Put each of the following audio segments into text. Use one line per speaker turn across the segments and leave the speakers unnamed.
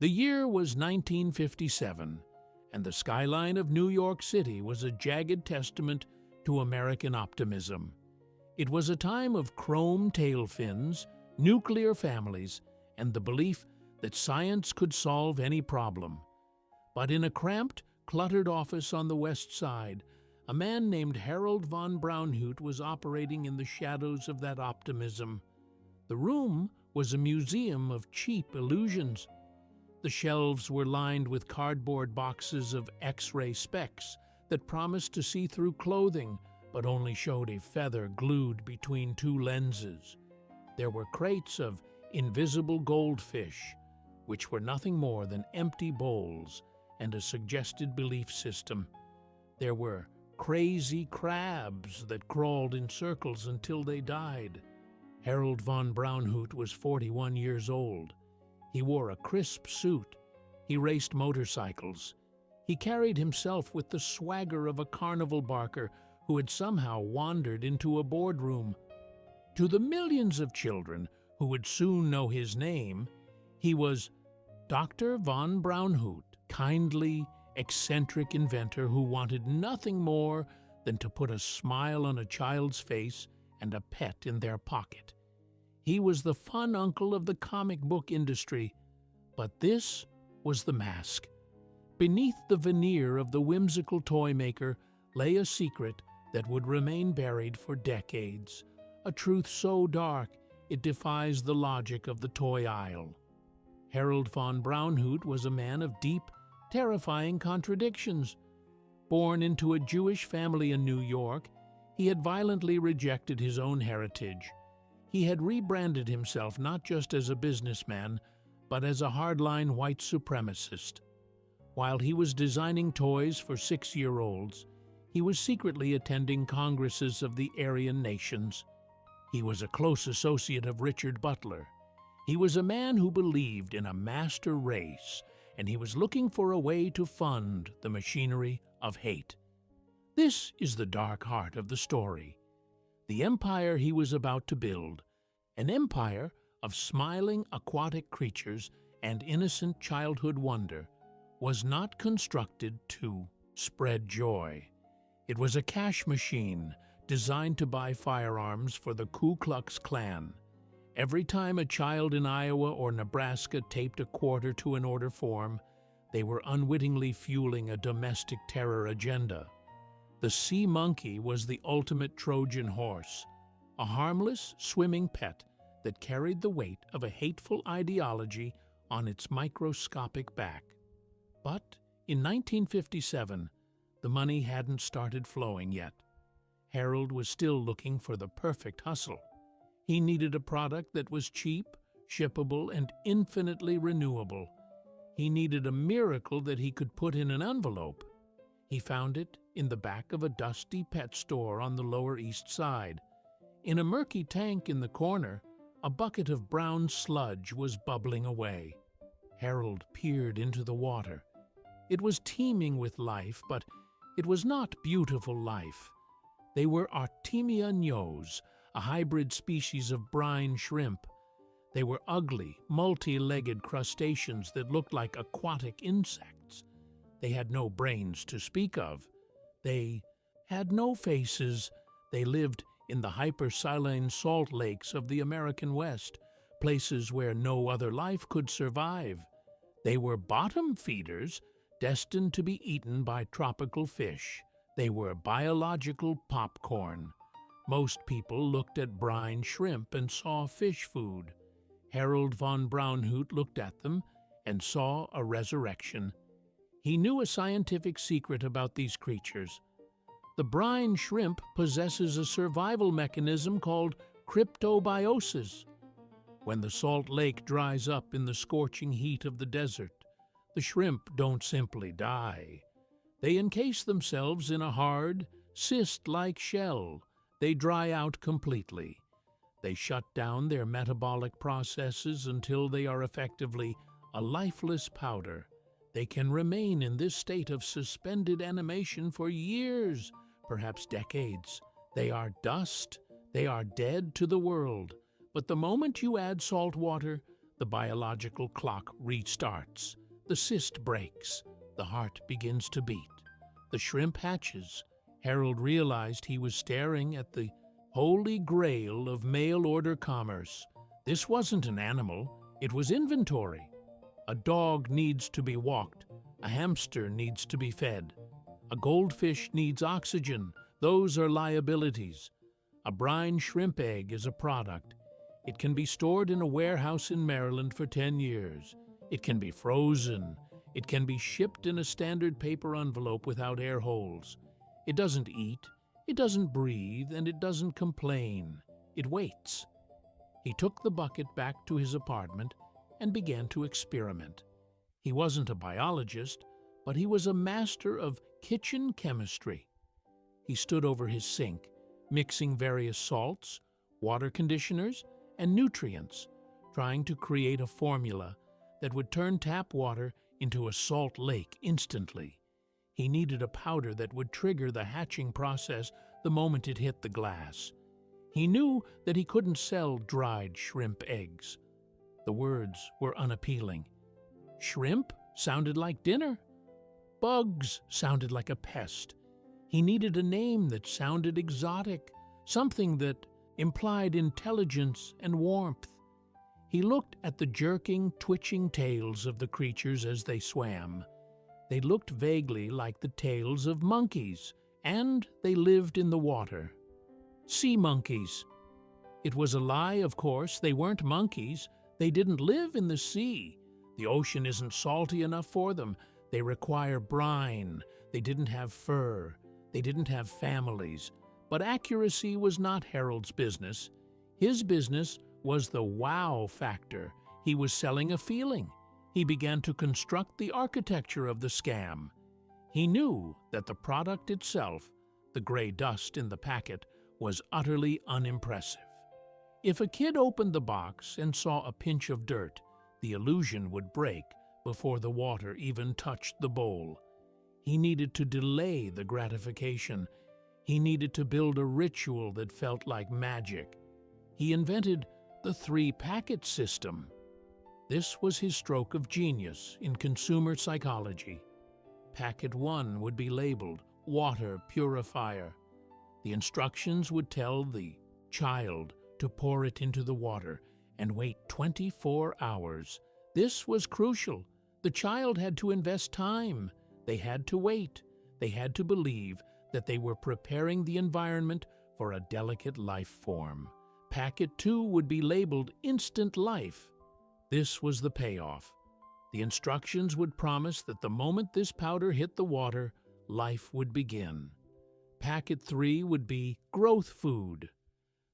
The year was 1957, and the skyline of New York City was a jagged testament to American optimism. It was a time of chrome tail fins, nuclear families, and the belief that science could solve any problem. But in a cramped, cluttered office on the West Side, a man named Harold von Braunhut was operating in the shadows of that optimism. The room was a museum of cheap illusions. The shelves were lined with cardboard boxes of X-ray specs that promised to see through clothing, but only showed a feather glued between two lenses. There were crates of invisible goldfish, which were nothing more than empty bowls and a suggested belief system. There were crazy crabs that crawled in circles until they died. Harold von Braunhut was 41 years old. He wore a crisp suit. He raced motorcycles. He carried himself with the swagger of a carnival barker who had somehow wandered into a boardroom. To the millions of children who would soon know his name, he was Dr. von Braunhut, kindly, eccentric inventor who wanted nothing more than to put a smile on a child's face and a pet in their pocket. He was the fun uncle of the comic book industry, but this was the mask. Beneath the veneer of the whimsical toy maker lay a secret that would remain buried for decades, a truth so dark it defies the logic of the toy aisle. Harold von Braunhut was a man of deep, terrifying contradictions. Born into a Jewish family in New York, he had violently rejected his own heritage. He had rebranded himself not just as a businessman, but as a hardline white supremacist. While he was designing toys for 6-year-olds, he was secretly attending congresses of the Aryan nations. He was a close associate of Richard Butler. He was a man who believed in a master race, and he was looking for a way to fund the machinery of hate. This is the dark heart of the story. The empire he was about to build, an empire of smiling aquatic creatures and innocent childhood wonder, was not constructed to spread joy. It was a cash machine designed to buy firearms for the Ku Klux Klan. Every time a child in Iowa or Nebraska taped a quarter to an order form, they were unwittingly fueling a domestic terror agenda. The sea monkey was the ultimate Trojan horse, a harmless, swimming pet that carried the weight of a hateful ideology on its microscopic back. But in 1957, the money hadn't started flowing yet. Harold was still looking for the perfect hustle. He needed a product that was cheap, shippable, and infinitely renewable. He needed a miracle that he could put in an envelope. He found it in the back of a dusty pet store on the Lower East Side. In a murky tank in the corner, a bucket of brown sludge was bubbling away. Harold peered into the water. It was teeming with life, but it was not beautiful life. They were Artemia nyos, a hybrid species of brine shrimp. They were ugly, multi-legged crustaceans that looked like aquatic insects. They had no brains to speak of. They had no faces. They lived in the hypersaline salt lakes of the American West, places where no other life could survive. They were bottom feeders, destined to be eaten by tropical fish. They were biological popcorn. Most people looked at brine shrimp and saw fish food. Harold von Braunhut looked at them and saw a resurrection. He knew a scientific secret about these creatures. The brine shrimp possesses a survival mechanism called cryptobiosis. When the salt lake dries up in the scorching heat of the desert, the shrimp don't simply die. They encase themselves in a hard, cyst-like shell. They dry out completely. They shut down their metabolic processes until they are effectively a lifeless powder. They can remain in this state of suspended animation for years, perhaps decades. They are dust. They are dead to the world. But the moment you add salt water, The biological clock restarts. The cyst breaks. The heart begins to beat. The shrimp hatches. Harold realized he was staring at the holy grail of mail-order commerce. This wasn't an animal, it was inventory. A dog needs to be walked. A hamster needs to be fed. A goldfish needs oxygen. Those are liabilities. A brine shrimp egg is a product. It can be stored in a warehouse in Maryland for 10 years. It can be frozen. It can be shipped in a standard paper envelope without air holes. It doesn't eat, it doesn't breathe, and it doesn't complain. It waits. He took the bucket back to his apartment and began to experiment. He wasn't a biologist, but he was a master of kitchen chemistry. He stood over his sink, mixing various salts, water conditioners, and nutrients, trying to create a formula that would turn tap water into a salt lake instantly. He needed a powder that would trigger the hatching process the moment it hit the glass. He knew that he couldn't sell dried shrimp eggs. The words were unappealing. Shrimp sounded like dinner. Bugs sounded like a pest. He needed a name that sounded exotic, something that implied intelligence and warmth. He looked at the jerking, twitching tails of the creatures as they swam. They looked vaguely like the tails of monkeys, and they lived in the water. Sea monkeys. It was a lie, of course. They weren't monkeys. They didn't live in the sea. The ocean isn't salty enough for them. They require brine. They didn't have fur. They didn't have families. But accuracy was not Harold's business. His business was the wow factor. He was selling a feeling. He began to construct the architecture of the scam. He knew that the product itself, the gray dust in the packet, was utterly unimpressive. If a kid opened the box and saw a pinch of dirt, the illusion would break before the water even touched the bowl. He needed to delay the gratification. He needed to build a ritual that felt like magic. He invented the 3-packet system. This was his stroke of genius in consumer psychology. Packet 1 would be labeled water purifier. The instructions would tell the child to pour it into the water and wait 24 hours. This was crucial. The child had to invest time. They had to wait. They had to believe that they were preparing the environment for a delicate life form. Packet 2 would be labeled instant life. This was the payoff. The instructions would promise that the moment this powder hit the water, life would begin. Packet 3 would be growth food.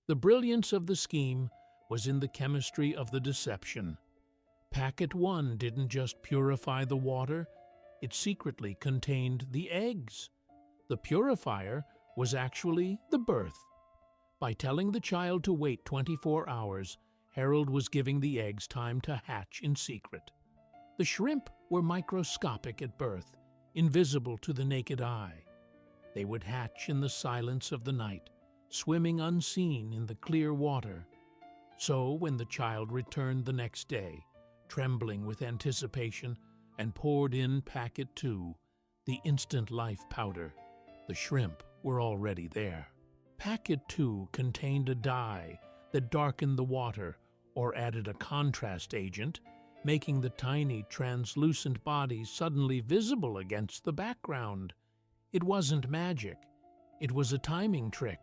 The brilliance of the scheme was in the chemistry of the deception. Packet 1 didn't just purify the water, it secretly contained the eggs. The purifier was actually the birth. By telling the child to wait 24 hours, Harold was giving the eggs time to hatch in secret. The shrimp were microscopic at birth, invisible to the naked eye. They would hatch in the silence of the night, swimming unseen in the clear water. So when the child returned the next day, trembling with anticipation, and poured in Packet 2, the instant life powder, the shrimp were already there. Packet 2 contained a dye that darkened the water or added a contrast agent, making the tiny translucent bodies suddenly visible against the background. It wasn't magic. It was a timing trick.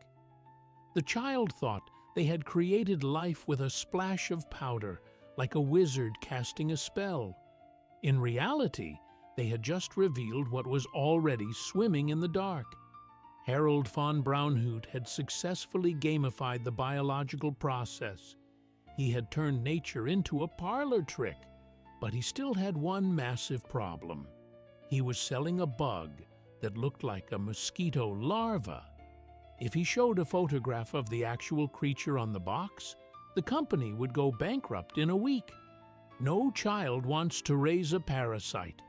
The child thought they had created life with a splash of powder, like a wizard casting a spell. In reality, they had just revealed what was already swimming in the dark. Harold von Braunhut had successfully gamified the biological process. He had turned nature into a parlor trick, but he still had one massive problem. He was selling a bug that looked like a mosquito larva. If he showed a photograph of the actual creature on the box, the company would go bankrupt in a week. No child wants to raise a parasite.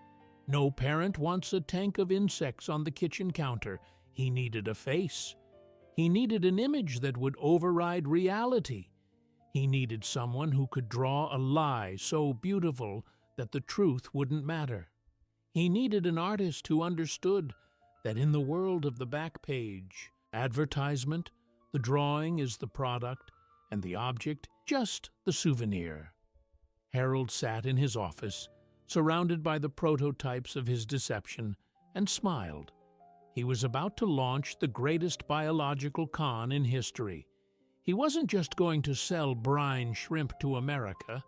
No parent wants a tank of insects on the kitchen counter. He needed a face. He needed an image that would override reality. He needed someone who could draw a lie so beautiful that the truth wouldn't matter. He needed an artist who understood that in the world of the back page, advertisement, the drawing is the product and the object just the souvenir. Harold sat in his office, surrounded by the prototypes of his deception, and smiled. He was about to launch the greatest biological con in history. He wasn't just going to sell brine shrimp to America.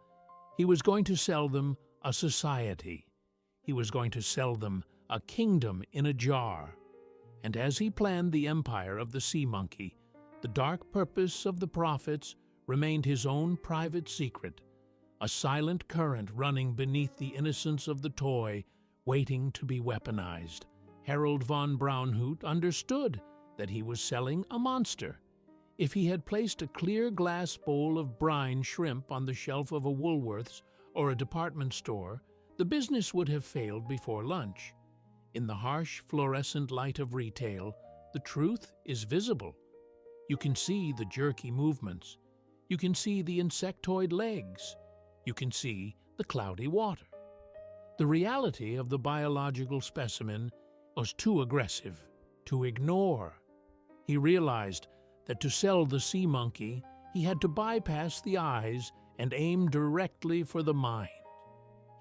He was going to sell them a society. He was going to sell them a kingdom in a jar. And as he planned the empire of the sea monkey, the dark purpose of the profits remained his own private secret, a silent current running beneath the innocence of the toy, waiting to be weaponized. Harold von Braunhut understood that he was selling a monster. If he had placed a clear glass bowl of brine shrimp on the shelf of a Woolworth's or a department store, the business would have failed before lunch. In the harsh fluorescent light of retail, the truth is visible. You can see the jerky movements. You can see the insectoid legs. You can see the cloudy water. The reality of the biological specimen was too aggressive to ignore. He realized that to sell the sea monkey, he had to bypass the eyes and aim directly for the mind.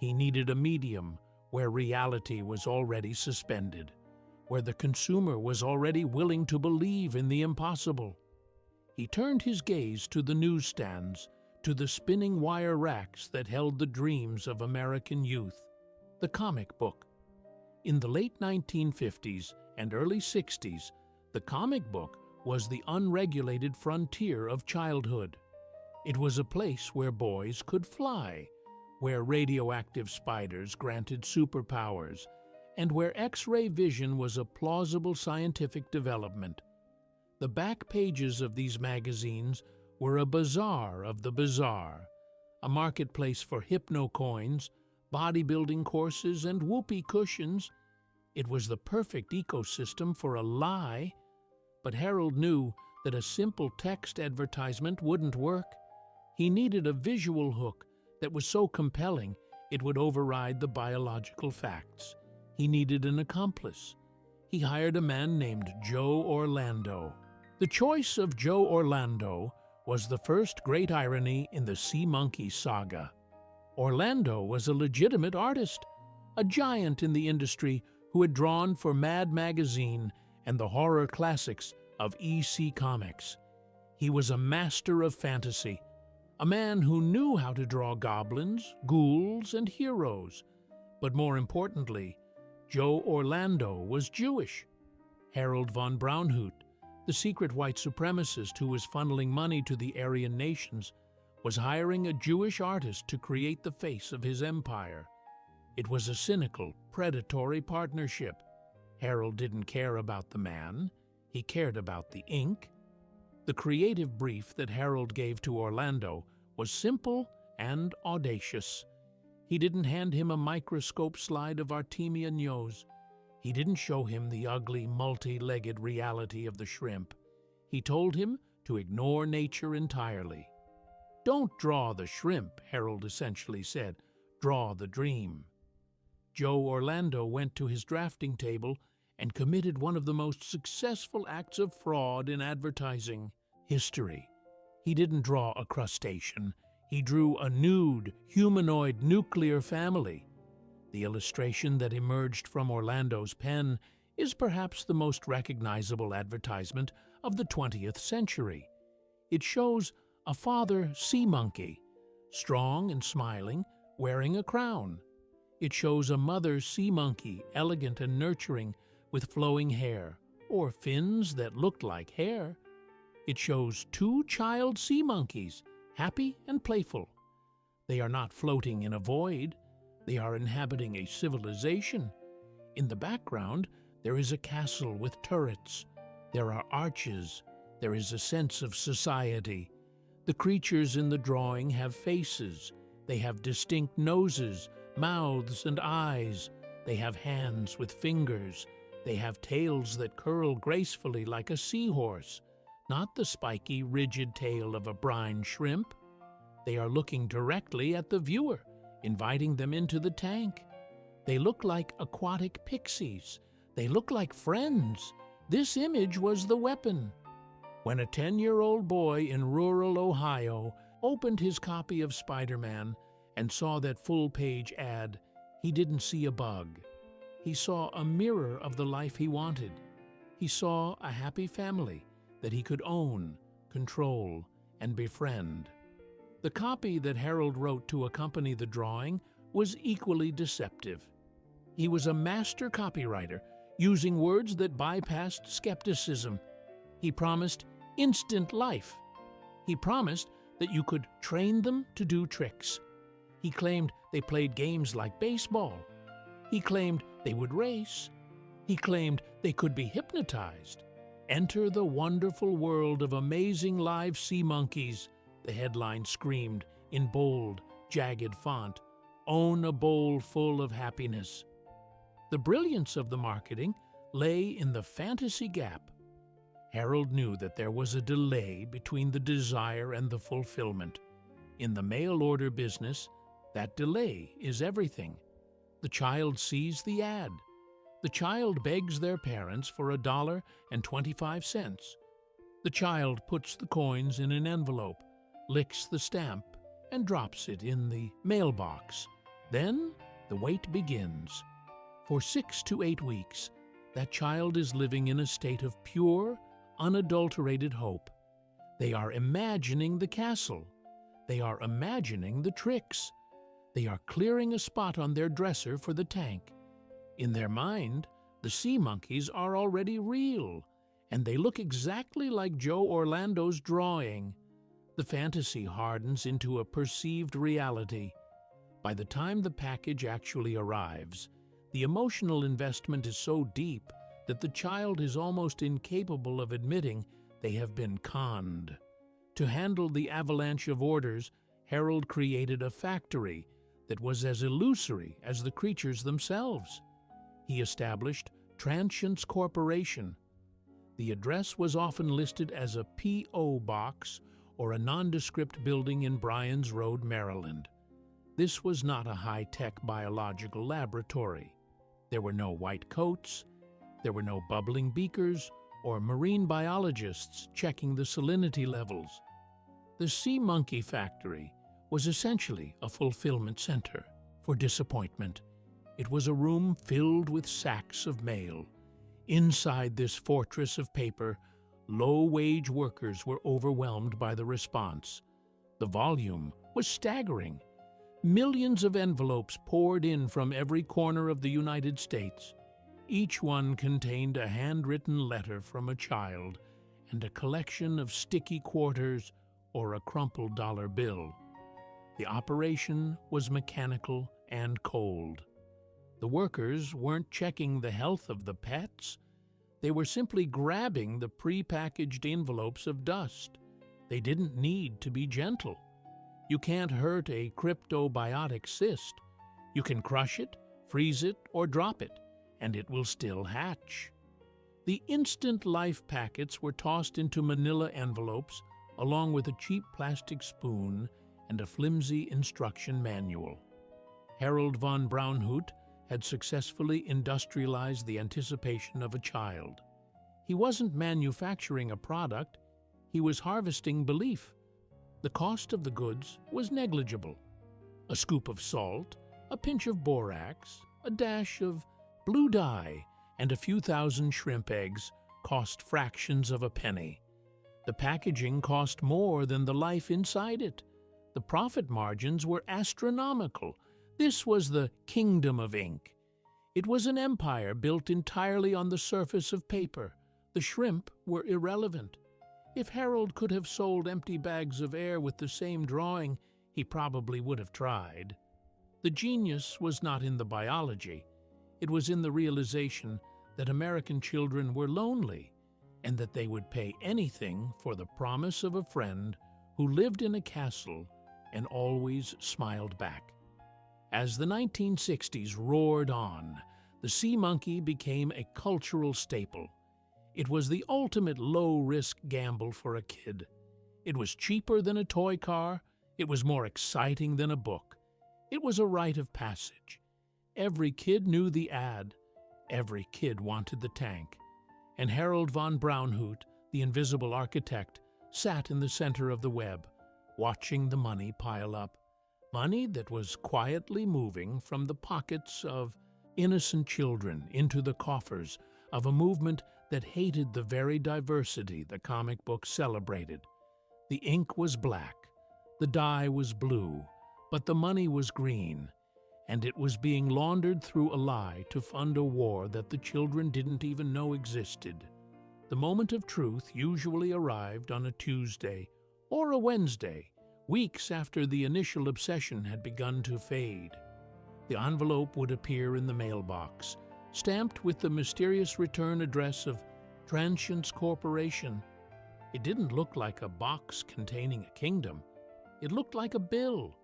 He needed a medium where reality was already suspended, where the consumer was already willing to believe in the impossible. He turned his gaze to the newsstands, to the spinning wire racks that held the dreams of American youth, the comic book. In the late 1950s and early 60s, the comic book was the unregulated frontier of childhood. It was a place where boys could fly, where radioactive spiders granted superpowers, and where X-ray vision was a plausible scientific development. The back pages of these magazines were a bazaar of the bizarre, a marketplace for hypno-coins, bodybuilding courses, and whoopee cushions. It was the perfect ecosystem for a lie, but Harold knew that a simple text advertisement wouldn't work. He needed a visual hook that was so compelling it would override the biological facts. He needed an accomplice. He hired a man named Joe Orlando. The choice of Joe Orlando was the first great irony in the Sea Monkey saga. Orlando was a legitimate artist, a giant in the industry who had drawn for Mad Magazine and the horror classics of EC Comics. He was a master of fantasy, a man who knew how to draw goblins, ghouls, and heroes. But more importantly, Joe Orlando was Jewish. Harold von Braunhut, the secret white supremacist who was funneling money to the Aryan nations, was hiring a Jewish artist to create the face of his empire. It was a cynical, predatory partnership. Harold didn't care about the man. He cared about the ink. The creative brief that Harold gave to Orlando was simple and audacious. He didn't hand him a microscope slide of Artemia nose. He didn't show him the ugly, multi-legged reality of the shrimp. He told him to ignore nature entirely. "Don't draw the shrimp," Harold essentially said. "Draw the dream." Joe Orlando went to his drafting table and committed one of the most successful acts of fraud in advertising history. He didn't draw a crustacean. He drew a nude, humanoid nuclear family. The illustration that emerged from Orlando's pen is perhaps the most recognizable advertisement of the 20th century. It shows a father sea monkey, strong and smiling, wearing a crown. It shows a mother sea monkey, elegant and nurturing, with flowing hair, or fins that looked like hair. It shows two child sea monkeys, happy and playful. They are not floating in a void. They are inhabiting a civilization. In the background, there is a castle with turrets. There are arches. There is a sense of society. The creatures in the drawing have faces. They have distinct noses, mouths, and eyes. They have hands with fingers. They have tails that curl gracefully like a seahorse, not the spiky, rigid tail of a brine shrimp. They are looking directly at the viewer, inviting them into the tank. They look like aquatic pixies. They look like friends. This image was the weapon. When a 10-year-old boy in rural Ohio opened his copy of Spider-Man and saw that full-page ad, he didn't see a bug. He saw a mirror of the life he wanted. He saw a happy family that he could own, control, and befriend. The copy that Harold wrote to accompany the drawing was equally deceptive. He was a master copywriter, using words that bypassed skepticism. He promised instant life. He promised that you could train them to do tricks. He claimed they played games like baseball. He claimed they would race. He claimed they could be hypnotized. Enter the wonderful world of amazing live sea monkeys, the headline screamed in bold, jagged font. Own a bowl full of happiness. The brilliance of the marketing lay in the fantasy gap. Harold knew that there was a delay between the desire and the fulfillment. In the mail-order business, that delay is everything. The child sees the ad. The child begs their parents for $1.25. The child puts the coins in an envelope, licks the stamp, and drops it in the mailbox. Then the wait begins. For 6 to 8 weeks, that child is living in a state of pure, unadulterated hope. They are imagining the castle. They are imagining the tricks. They are clearing a spot on their dresser for the tank. In their mind, the sea monkeys are already real, and they look exactly like Joe Orlando's drawing. The fantasy hardens into a perceived reality. By the time the package actually arrives, the emotional investment is so deep that the child is almost incapable of admitting they have been conned. To handle the avalanche of orders, Harold created a factory that was as illusory as the creatures themselves. He established Transience Corporation. The address was often listed as a P.O. box or a nondescript building in Bryan's Road, Maryland. This was not a high-tech biological laboratory. There were no white coats, there were no bubbling beakers, or marine biologists checking the salinity levels. The Sea Monkey Factory was essentially a fulfillment center for disappointment. It was a room filled with sacks of mail. Inside this fortress of paper, low-wage workers were overwhelmed by the response. The volume was staggering. Millions of envelopes poured in from every corner of the United States. Each one contained a handwritten letter from a child and a collection of sticky quarters or a crumpled dollar bill. The operation was mechanical and cold. The workers weren't checking the health of the pets. They were simply grabbing the pre-packaged envelopes of dust. They didn't need to be gentle. You can't hurt a cryptobiotic cyst. You can crush it, freeze it, or drop it, and it will still hatch. The instant life packets were tossed into manila envelopes along with a cheap plastic spoon and a flimsy instruction manual. Harold von Braunhut had successfully industrialized the anticipation of a child. He wasn't manufacturing a product, he was harvesting belief. The cost of the goods was negligible. A scoop of salt, a pinch of borax, a dash of blue dye, and a few thousand shrimp eggs cost fractions of a penny. The packaging cost more than the life inside it. The profit margins were astronomical. This was the kingdom of ink. It was an empire built entirely on the surface of paper. The shrimp were irrelevant. If Harold could have sold empty bags of air with the same drawing, he probably would have tried. The genius was not in the biology. It was in the realization that American children were lonely and that they would pay anything for the promise of a friend who lived in a castle and always smiled back. As the 1960s roared on, the sea monkey became a cultural staple. It was the ultimate low-risk gamble for a kid. It was cheaper than a toy car, It was more exciting than a book. It was a rite of passage. Every kid knew the ad. Every kid wanted the tank. And Harold von Braunhut, the invisible architect, sat in the center of the web, watching the money pile up. Money that was quietly moving from the pockets of innocent children into the coffers of a movement that hated the very diversity the comic book celebrated. The ink was black, the dye was blue, but the money was green, and it was being laundered through a lie to fund a war that the children didn't even know existed. The moment of truth usually arrived on a Tuesday or a Wednesday, weeks after the initial obsession had begun to fade. The envelope would appear in the mailbox, stamped with the mysterious return address of Transience Corporation. It didn't look like a box containing a kingdom. It looked like a bill.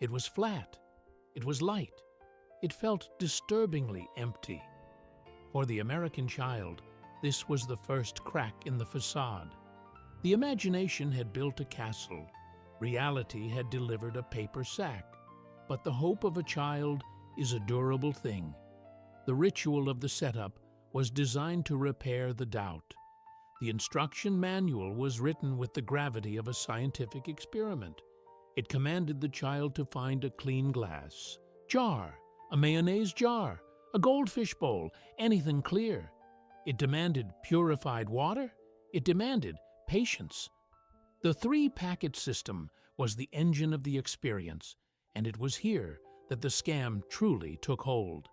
It was flat. It was light. It felt disturbingly empty. For the American child, this was the first crack in the facade. The imagination had built a castle. Reality had delivered a paper sack. But the hope of a child is a durable thing. The ritual of the setup was designed to repair the doubt. The instruction manual was written with the gravity of a scientific experiment. It commanded the child to find a clean glass, jar, a mayonnaise jar, a goldfish bowl, anything clear. It demanded purified water. It demanded patience. The three-packet system was the engine of the experience, and it was here that the scam truly took hold.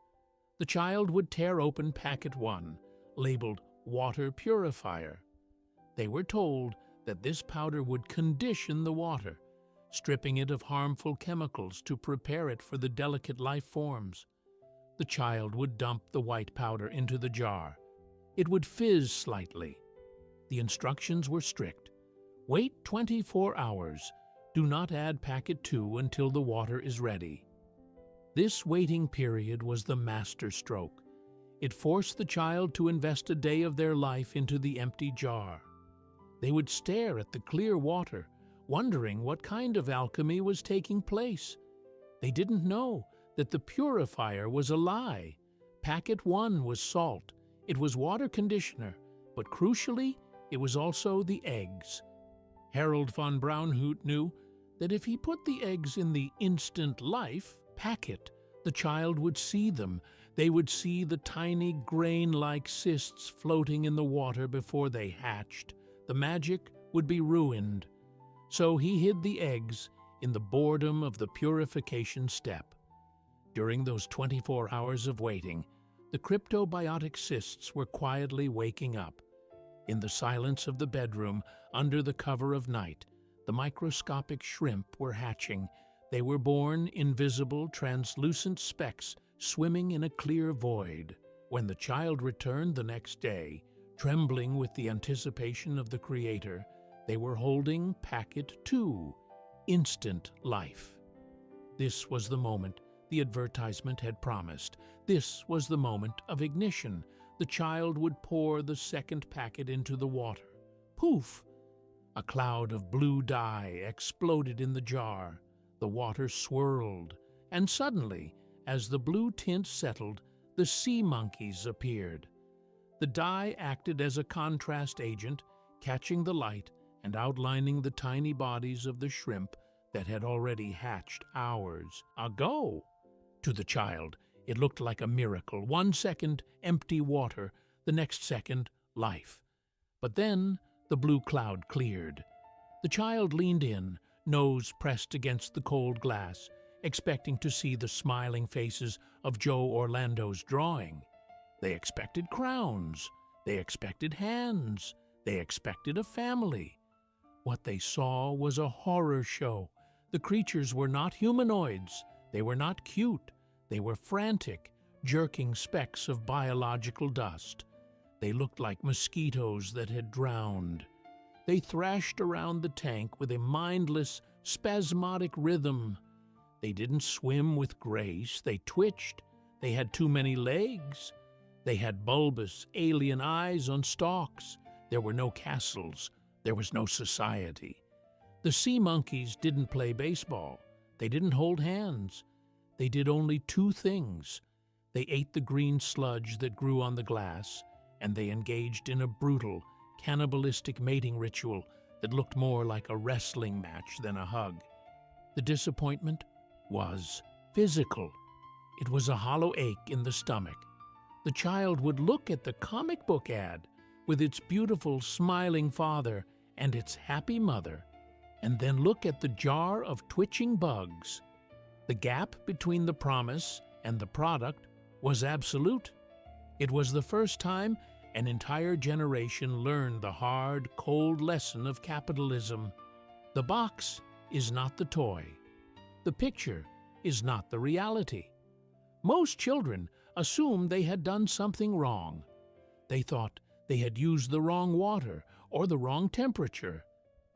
The child would tear open packet 1, labeled water purifier. They were told that this powder would condition the water, stripping it of harmful chemicals to prepare it for the delicate life forms. The child would dump the white powder into the jar. It would fizz slightly. The instructions were strict. Wait 24 hours. Do not add packet 2 until the water is ready. This waiting period was the masterstroke. It forced the child to invest a day of their life into the empty jar. They would stare at the clear water, wondering what kind of alchemy was taking place. They didn't know that the purifier was a lie. Packet 1 was salt. It was water conditioner, but crucially, it was also the eggs. Harold von Braunhut knew that if he put the eggs in the instant life packet, the child would see them. They would see the tiny grain-like cysts floating in the water before they hatched. The magic would be ruined. So he hid the eggs in the boredom of the purification step. During those 24 hours of waiting, the cryptobiotic cysts were quietly waking up. In the silence of the bedroom, under the cover of night, the microscopic shrimp were hatching. They were born invisible, translucent specks swimming in a clear void. When the child returned the next day, trembling with the anticipation of the Creator, they were holding packet 2, instant life. This was the moment the advertisement had promised. This was the moment of ignition. The child would pour the second packet into the water. Poof! A cloud of blue dye exploded in the jar. The water swirled, and suddenly, as the blue tint settled, the sea monkeys appeared. The dye acted as a contrast agent, catching the light and outlining the tiny bodies of the shrimp that had already hatched hours ago. To the child, it looked like a miracle. 1 second, empty water. The next second, life. But then the blue cloud cleared. The child leaned in, nose pressed against the cold glass, expecting to see the smiling faces of Joe Orlando's drawing. They expected crowns. They expected hands. They expected a family. What they saw was a horror show. The creatures were not humanoids. They were not cute. They were frantic, jerking specks of biological dust. They looked like mosquitoes that had drowned. They thrashed around the tank with a mindless, spasmodic rhythm. They didn't swim with grace. They twitched. They had too many legs. They had bulbous, alien eyes on stalks. There were no castles. There was no society. The sea monkeys didn't play baseball. They didn't hold hands. They did only two things. They ate the green sludge that grew on the glass, and they engaged in a brutal, cannibalistic mating ritual that looked more like a wrestling match than a hug. The disappointment was physical. It was a hollow ache in the stomach. The child would look at the comic book ad with its beautiful, smiling father and its happy mother, and then look at the jar of twitching bugs. The gap between the promise and the product was absolute. It was the first time an entire generation learned the hard, cold lesson of capitalism. The box is not the toy. The picture is not the reality. Most children assumed they had done something wrong. They thought they had used the wrong water or the wrong temperature.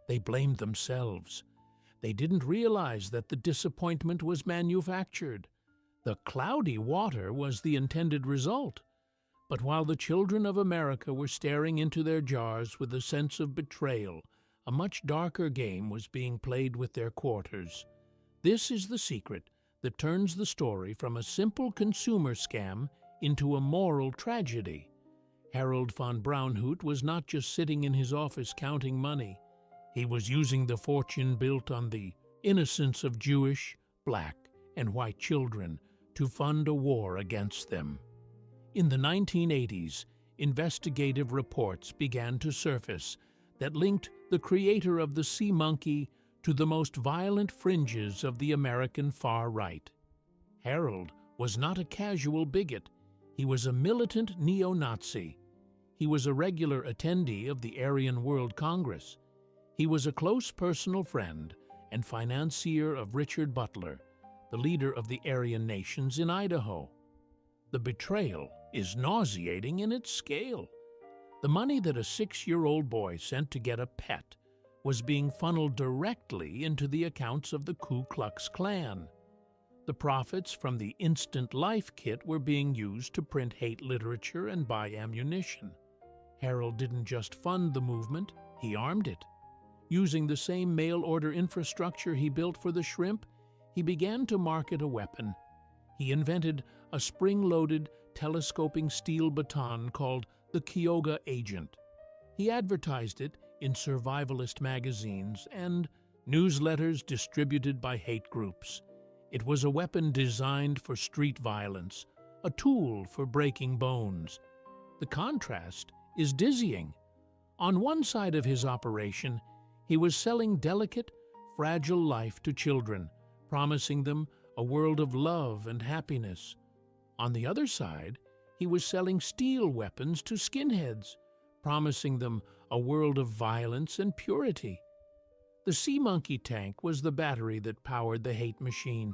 They blamed themselves. They didn't realize that the disappointment was manufactured. The cloudy water was the intended result. But while the children of America were staring into their jars with a sense of betrayal, a much darker game was being played with their quarters. This is the secret that turns the story from a simple consumer scam into a moral tragedy. Harold von Braunhut was not just sitting in his office counting money. He was using the fortune built on the innocence of Jewish, black, and white children to fund a war against them. In the 1980s, investigative reports began to surface that linked the creator of the sea monkey to the most violent fringes of the American far right. Harold was not a casual bigot. He was a militant neo-Nazi. He was a regular attendee of the Aryan World Congress. He was a close personal friend and financier of Richard Butler, the leader of the Aryan nations in Idaho. The betrayal is nauseating in its scale. The money that a 6-year-old boy sent to get a pet was being funneled directly into the accounts of the Ku Klux Klan. The profits from the Instant Life kit were being used to print hate literature and buy ammunition. Harold didn't just fund the movement, he armed it. Using the same mail-order infrastructure he built for the shrimp, he began to market a weapon. He invented a spring-loaded, telescoping steel baton called the Kyoga Agent. He advertised it in survivalist magazines and newsletters distributed by hate groups. It was a weapon designed for street violence, a tool for breaking bones. The contrast is dizzying. On one side of his operation, he was selling delicate, fragile life to children, promising them a world of love and happiness. On the other side, he was selling steel weapons to skinheads, promising them a world of violence and purity. The sea monkey tank was the battery that powered the hate machine.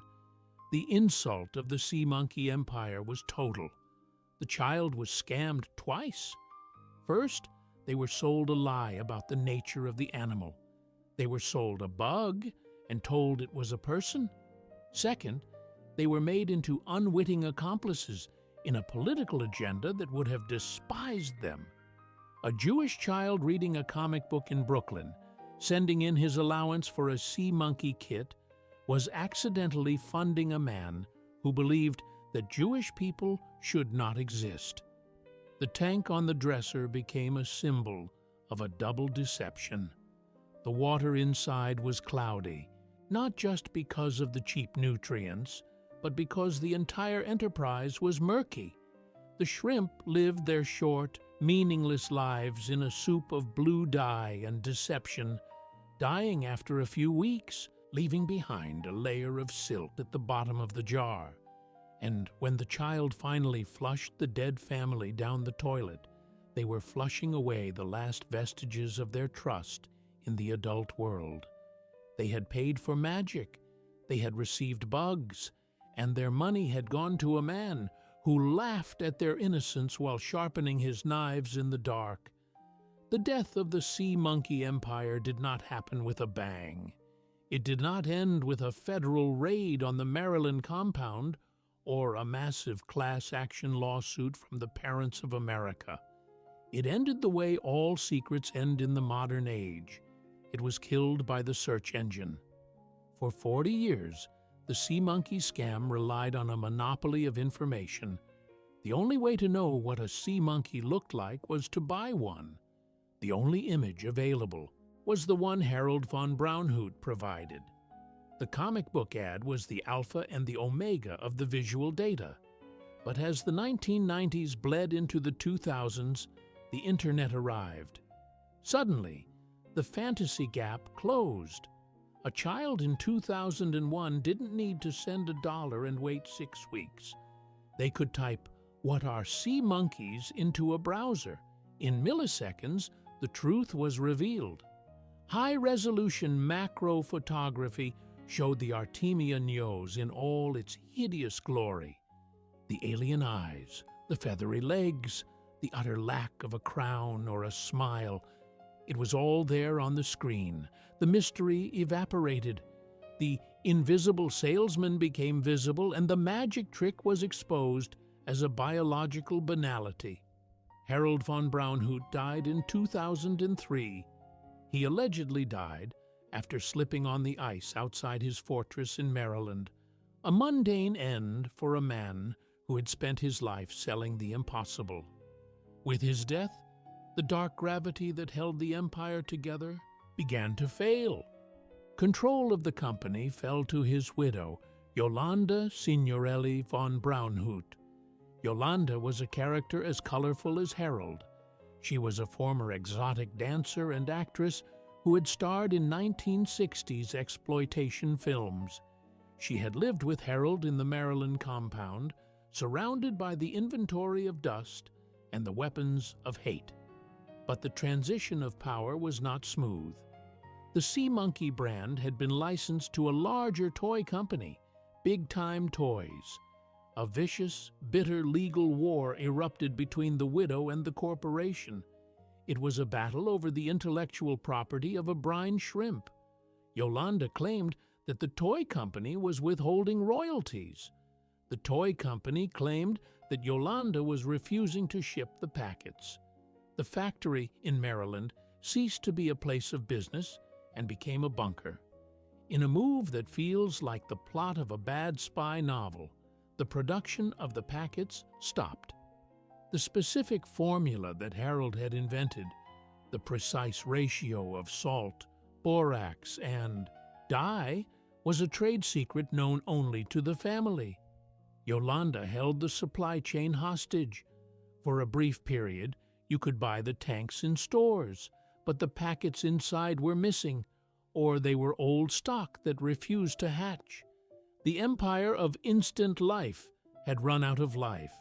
The insult of the sea monkey empire was total. The child was scammed twice. First, they were sold a lie about the nature of the animal. They were sold a bug and told it was a person. Second, they were made into unwitting accomplices in a political agenda that would have despised them. A Jewish child reading a comic book in Brooklyn, sending in his allowance for a sea monkey kit, was accidentally funding a man who believed that Jewish people should not exist. The tank on the dresser became a symbol of a double deception. The water inside was cloudy, not just because of the cheap nutrients, but because the entire enterprise was murky. The shrimp lived their short, meaningless lives in a soup of blue dye and deception, dying after a few weeks, leaving behind a layer of silt at the bottom of the jar. And when the child finally flushed the dead family down the toilet, they were flushing away the last vestiges of their trust in the adult world. They had paid for magic, they had received bugs, and their money had gone to a man who laughed at their innocence while sharpening his knives in the dark. The death of the sea monkey empire did not happen with a bang. It did not end with a federal raid on the Maryland compound or a massive class action lawsuit from the parents of America. It ended the way all secrets end in the modern age. it was killed by the search engine. For 40 years, the sea monkey scam relied on a monopoly of information. The only way to know what a sea monkey looked like was to buy one. The only image available was the one Harold von Braunhut provided. The comic book ad was the alpha and the omega of the visual data. But as the 1990s bled into the 2000s, the internet arrived. Suddenly, the fantasy gap closed. A child in 2001 didn't need to send $1 and wait 6 weeks. They could type, "What are sea monkeys?" into a browser. In milliseconds, the truth was revealed. High-resolution macro photography showed the Artemia nose in all its hideous glory. The alien eyes, the feathery legs, the utter lack of a crown or a smile. It was all there on the screen. The mystery evaporated. The invisible salesman became visible, and the magic trick was exposed as a biological banality. Harold von Braunhut died in 2003. He allegedly died after slipping on the ice outside his fortress in Maryland, a mundane end for a man who had spent his life selling the impossible. With his death, the dark gravity that held the empire together began to fail. Control of the company fell to his widow, Yolanda Signorelli von Braunhut. Yolanda was a character as colorful as Harold. She was a former exotic dancer and actress who had starred in 1960s exploitation films. She had lived with Harold in the Maryland compound, surrounded by the inventory of dust and the weapons of hate. But the transition of power was not smooth. The Sea Monkey brand had been licensed to a larger toy company, Big Time Toys. A vicious, bitter legal war erupted between the widow and the corporation. It was a battle over the intellectual property of a brine shrimp. Yolanda claimed that the toy company was withholding royalties. The toy company claimed that Yolanda was refusing to ship the packets. The factory in Maryland ceased to be a place of business and became a bunker. In a move that feels like the plot of a bad spy novel, the production of the packets stopped. The specific formula that Harold had invented, the precise ratio of salt, borax, and dye, was a trade secret known only to the family. Yolanda held the supply chain hostage. For a brief period, you could buy the tanks in stores, but the packets inside were missing, or they were old stock that refused to hatch. The empire of instant life had run out of life.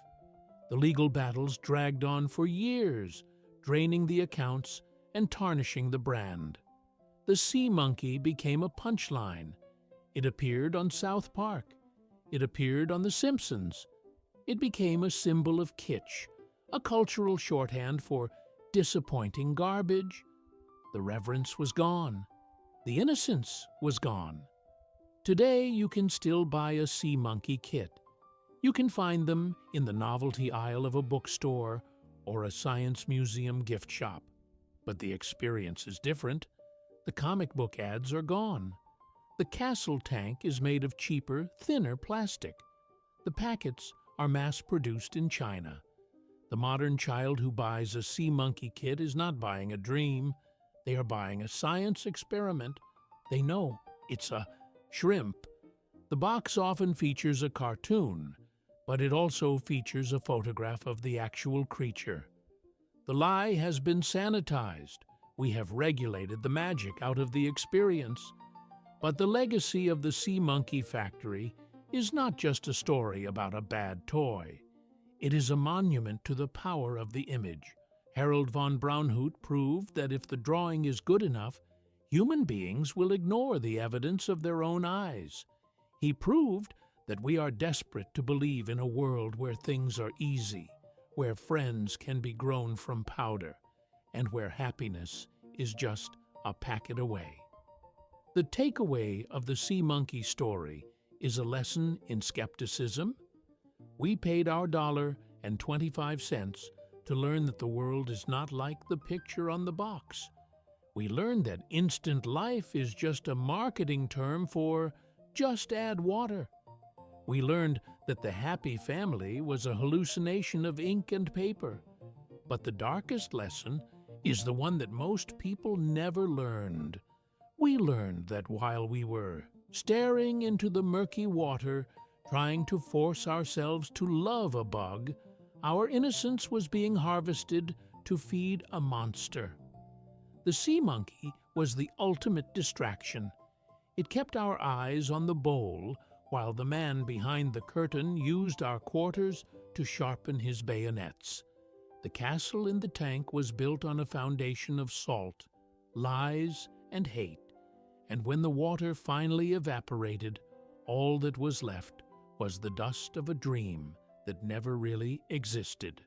The legal battles dragged on for years, draining the accounts and tarnishing the brand. The sea monkey became a punchline. It appeared on South Park. It appeared on The Simpsons. It became a symbol of kitsch, a cultural shorthand for disappointing garbage. The reverence was gone. The innocence was gone. Today, you can still buy a sea monkey kit. You can find them in the novelty aisle of a bookstore or a science museum gift shop. But the experience is different. The comic book ads are gone. The castle tank is made of cheaper, thinner plastic. The packets are mass-produced in China. The modern child who buys a sea monkey kit is not buying a dream. They are buying a science experiment. They know it's a shrimp. The box often features a cartoon, but it also features a photograph of the actual creature. The lie has been sanitized. We have regulated the magic out of the experience. But the legacy of the Sea Monkey Factory is not just a story about a bad toy. It is a monument to the power of the image. Harold von Braunhut proved that if the drawing is good enough, human beings will ignore the evidence of their own eyes. He proved that we are desperate to believe in a world where things are easy, where friends can be grown from powder, and where happiness is just a packet away. The takeaway of the sea monkey story is a lesson in skepticism. We paid our $1.25 to learn that the world is not like the picture on the box. We learned that instant life is just a marketing term for just add water. We learned that the happy family was a hallucination of ink and paper. But the darkest lesson is the one that most people never learned. We learned that while we were staring into the murky water, trying to force ourselves to love a bug, our innocence was being harvested to feed a monster. The sea monkey was the ultimate distraction. It kept our eyes on the bowl, while the man behind the curtain used our quarters to sharpen his bayonets. The castle in the tank was built on a foundation of salt, lies, and hate, and when the water finally evaporated, all that was left was the dust of a dream that never really existed.